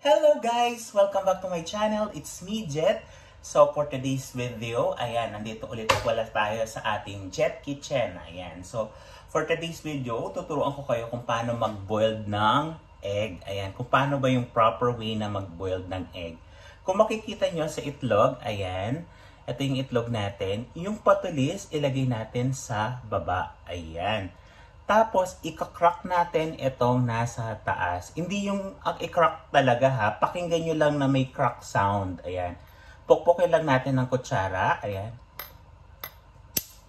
Hello guys! Welcome back to my channel. It's me, Jet. So for today's video, ayan, nandito ulit wala tayo sa ating Jet Kitchen. Ayan. So for today's video, tuturuan ko kayo kung paano mag-boiled ng egg. Ayan, kung paano ba yung proper way na mag-boiled ng egg. Kung makikita nyo sa itlog, ayan, ito yung itlog natin. Yung patulis, ilagay natin sa baba. Ayan. Tapos, ika-crack natin itong nasa taas. Hindi yung i-crack talaga ha. Pakinggan nyo lang na may crack sound. Ayan. Pukpukin lang natin ng kutsara. Ayan.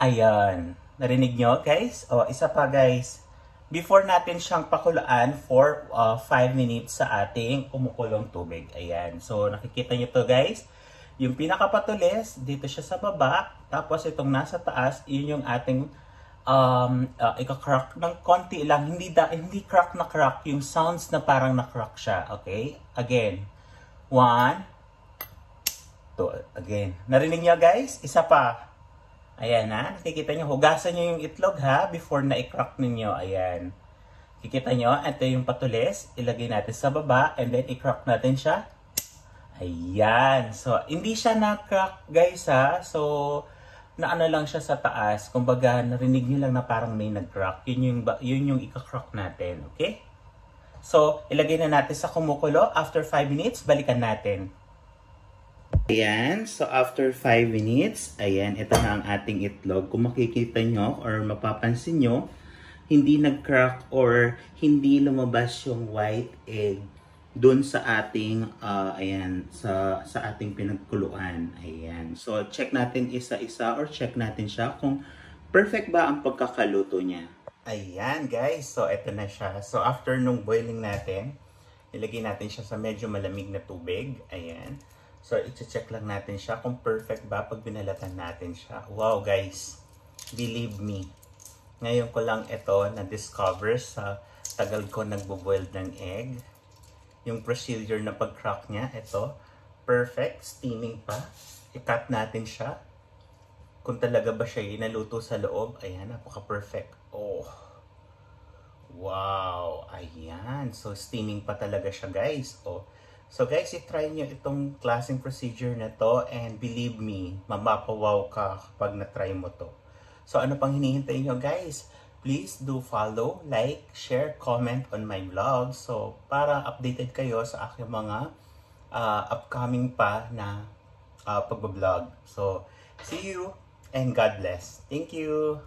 Ayan. Narinig nyo guys? O, isa pa guys. Before natin siyang pakulaan for 5 minutes sa ating kumukulong tubig. Ayan. So, nakikita nyo to guys. Yung pinakapatulis, dito siya sa baba. Tapos, itong nasa taas, yun yung ating ika-crack ng konti lang, hindi crack na crack, yung sounds na parang na-crack siya, okay? Again, 1, 2, again. Narinig nyo guys? Isa pa. Ayan ha, nakikita nyo, hugasan nyo yung itlog ha, before na i-crack ninyo, ayan. Kikita nyo, ito yung patulis, ilagay natin sa baba, and then i-crack natin siya. Ayan, so, hindi siya na-crack guys ha, so, na ano lang siya sa taas. Kumbaga, narinig nyo lang na parang may nag-crack. Yun yung ika-crack natin. Okay? So, ilagay na natin sa kumukulo. After 5 minutes, balikan natin. Ayan. So, after 5 minutes, ayan, ito na ang ating itlog. Kung makikita nyo or mapapansin nyo, hindi nag-crack or hindi lumabas yung white egg doon sa ating ayan sa ating pinagkuluan. Ayan. So check natin isa-isa or check natin siya kung perfect ba ang pagkakaluto niya. Ayan guys. So eto na siya. So after nung boiling natin, ilagay natin siya sa medyo malamig na tubig. Ayan. So i-check lang natin siya kung perfect ba pag binalatan natin siya. Wow guys. Believe me. Ngayon ko lang ito na-discover sa tagal ko nagbo-boil ng egg. Yung procedure na pag-crack niya, ito, perfect, steaming pa. I-cut natin siya. Kung talaga ba siya naluto sa loob, ayan, napaka-perfect. Oh, wow, ayan. So, steaming pa talaga siya, guys. Oh. So, guys, i-try nyo itong klaseng procedure na to and believe me, mapapawaw ka kapag na-try mo to. So, ano pang hinihintay nyo, guys? Please do follow, like, share, comment on my vlog. So, para updated kayo sa aking mga upcoming pa na pag-vlog. So, see you and God bless. Thank you!